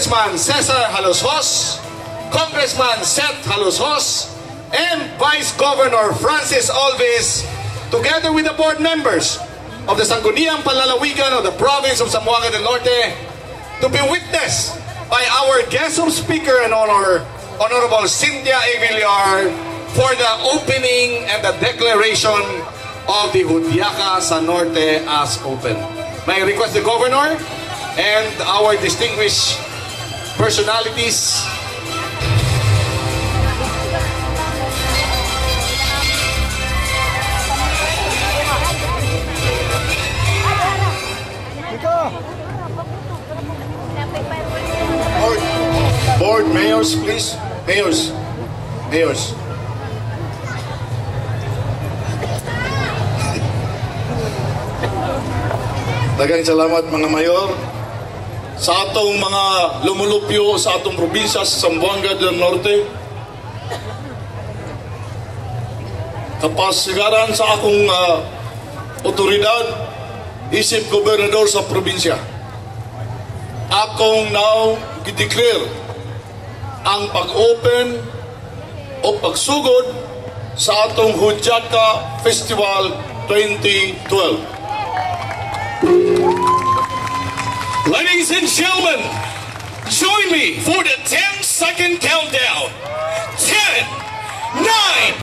Congressman Cesar Haloshos, Congressman Seth Haloshos, and Vice Governor Francis Alves, together with the board members of the Sangguniang Panlalawigan of the province of Zamboanga del Norte, to be witnessed by our guest of speaker and Honorable Cynthia A. Villar for the opening and the declaration of the Judiaca Sa Norte as open. May I request the Governor and our distinguished personalities. Board mayors, please. Mayors. Daghang salamat mga mayor sa atong mga lumulupyo sa atong probinsya sa Zamboanga del Norte. Kapasigaran sa akong otoridad, isip gobernador sa probinsya. Akong now i-declare ang pag-open o pagsugod sa atong Judiaca Festival 2012. Ladies and gentlemen, join me for the 10-second countdown. 10, 9,